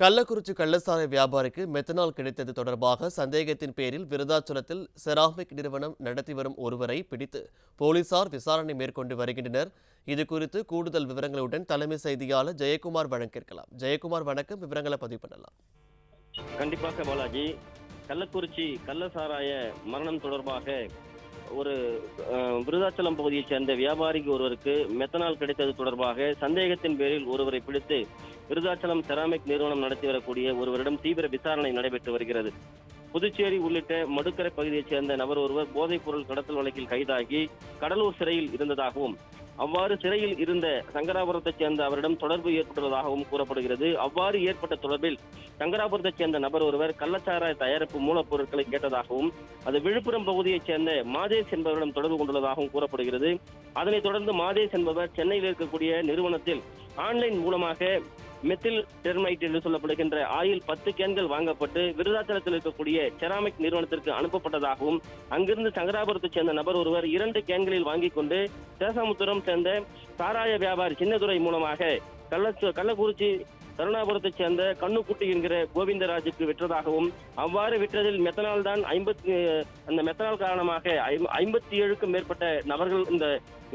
கள்ளக்குறிச்சி கள்ளசாலை வியாபாரிக்கு மெத்தனால் கிடைத்தது தொடர்பாக சந்தேகத்தின் பேரில் விருதாச்சலத்தில் செராமிக் நிறுவனம் நடத்தி வரும் ஒருவரை பிடித்து போலீசார் விசாரணை மேற்கொண்டு வருகின்றனர். இதுகுறித்து கூடுதல் விவரங்களுடன் தலைமை செய்தியாளர் ஜெயக்குமார் வழங்கியிருக்கலாம். ஜெயக்குமார், வணக்கம். விவரங்களை பதிவு பண்ணலாம். கண்டிப்பாக பாலாஜி, கள்ளக்குறிச்சி கள்ளசாராய மரணம் தொடர்பாக ஒரு விருதாச்சலம் பகுதியைச் சேர்ந்த வியாபாரிக்கு ஒருவருக்கு மெத்தனால் கிடைத்தது தொடர்பாக சந்தேகத்தின் பேரில் ஒருவரை பிடித்து விருதாச்சலம் செராமிக் நிறுவனம் நடத்தி வரக்கூடிய ஒருவரிடம் தீவிர விசாரணை நடைபெற்று வருகிறது. புதுச்சேரி உள்ளிட்ட மடுக்கரை பகுதியைச் சேர்ந்த நபர் ஒருவர் போதைப் பொருள் கடத்தல் வழக்கில் கைதாகி கடலூர் சிறையில் இருந்ததாகவும், அவ்வாறு சிறையில் இருந்த சங்கராபுரத்தைச் சேர்ந்த அவரிடம் தொடர்பு ஏற்பட்டுள்ளதாகவும் கூறப்படுகிறது. அவ்வாறு ஏற்பட்ட தொடர்பில் சங்கராபுரத்தைச் சேர்ந்த நபர் ஒருவர் கள்ளச்சாராய தயாரிப்பு மூலப்பொருட்களை கேட்டதாகவும், அது விழுப்புரம் பகுதியைச் சேர்ந்த மாதேஷ் என்பவரிடம் தொடர்பு கொண்டுள்ளதாகவும் கூறப்படுகிறது. அதனைத் தொடர்ந்து மாதேஷ் என்பவர் சென்னையில் இருக்கக்கூடிய நிறுவனத்தில் ஆன்லைன் மூலமாக மெத்தில் டெர்மைட் என்று சொல்லப்படுகின்ற ஆயில் 10 கேன்கள் வாங்கப்பட்டு விருதாச்சலத்தில் இருக்கக்கூடிய செராமிக் நிறுவனத்திற்கு அனுப்பப்பட்டதாகவும், அங்கிருந்து சங்கராபுரத்தைச் சேர்ந்த நபர் ஒருவர் 2 கேன்களில் வாங்கிக் கொண்டு சேசாமுத்திரம் சேர்ந்த சாராய வியாபாரி சின்னதுரை மூலமாக கள்ளக்குறிச்சி கருணாபுரத்தைச் சேர்ந்த கண்ணுக்குட்டி என்கிற கோவிந்தராஜுக்கு விற்றதாகவும், அவ்வாறு விற்றதில் மெத்தனால் தான் அந்த மெத்தனால் காரணமாக 57க்கும் மேற்பட்ட நபர்கள்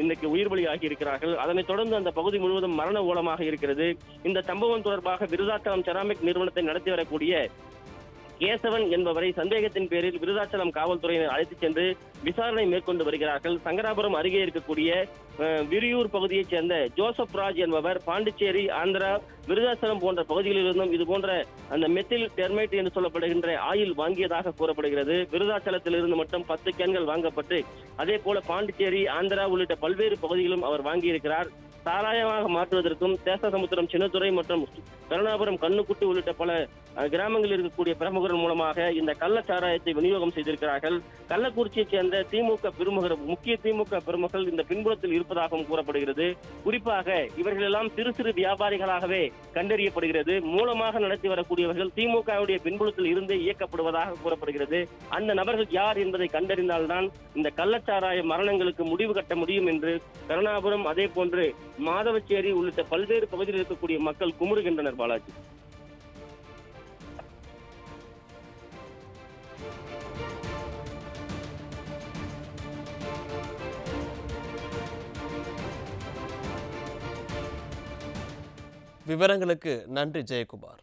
இன்றைக்கு உயிர் பலியாகி இருக்கிறார்கள். அதனைத் தொடர்ந்து அந்த பகுதி முழுவதும் மரண ஓலமாக இருக்கிறது. இந்த சம்பவம் தொடர்பாக விருதாச்சலம் செராமிக் நிறுவனத்தை நடத்தி வரக்கூடிய கேசவன் என்பவரை சந்தேகத்தின் பேரில் விருதாச்சலம் காவல்துறையினர் அழைத்துச் சென்று விசாரணை மேற்கொண்டு வருகிறார்கள். சங்கராபுரம் அருகே இருக்கக்கூடிய விரியூர் பகுதியைச் சேர்ந்த ஜோசப் ராஜ் என்பவர் பாண்டிச்சேரி, ஆந்திரா, விருதாச்சலம் போன்ற பகுதிகளிலிருந்தும் இது போன்ற அந்த மெத்தில் டெர்மைட் என்று சொல்லப்படுகின்ற ஆயில் வாங்கியதாக கூறப்படுகிறது. விருதாச்சலத்தில் இருந்து மட்டும் 10 கேன்கள் வாங்கப்பட்டு அதே போல பாண்டிச்சேரி, ஆந்திரா உள்ளிட்ட பல்வேறு பகுதிகளிலும் அவர் வாங்கியிருக்கிறார். சாராயமாக மாற்றுவதற்கும் சேஷசமுத்திரம் சின்னதுரை மற்றும் கருணாபுரம் கண்ணுக்குட்டி உள்ளிட்ட பல கிராமங்களில் இருக்கக்கூடிய பிரமுகர்கள் மூலமாக இந்த கள்ளச்சாராயத்தை விநியோகம் செய்திருக்கிறார்கள். கள்ளக்குறிச்சியைச் சேர்ந்த திமுக பிரமுகர், முக்கிய திமுக பிரமுகர்கள் இந்த பின்புலத்தில் இருப்பதாகவும் கூறப்படுகிறது. குறிப்பாக இவர்கள் எல்லாம் சிறு சிறு வியாபாரிகளாகவே கண்டறியப்படுகிறது. மூலமாக நடத்தி வரக்கூடியவர்கள் திமுகவுடைய பின்புலத்தில் இருந்து இயக்கப்படுவதாக கூறப்படுகிறது. அந்த நபர்கள் யார் என்பதை கண்டறிந்தால்தான் இந்த கள்ளச்சாராய மரணங்களுக்கு முடிவு கட்ட முடியும் என்று கருணாபுரம், அதே போன்று மாதவச்சேரி உள்ளிட்ட பல்வேறு பகுதியில் இருக்கக்கூடிய மக்கள் குமுறுகின்றனர். பாலாஜி, விவரங்களுக்கு நன்றி ஜெயக்குமார்.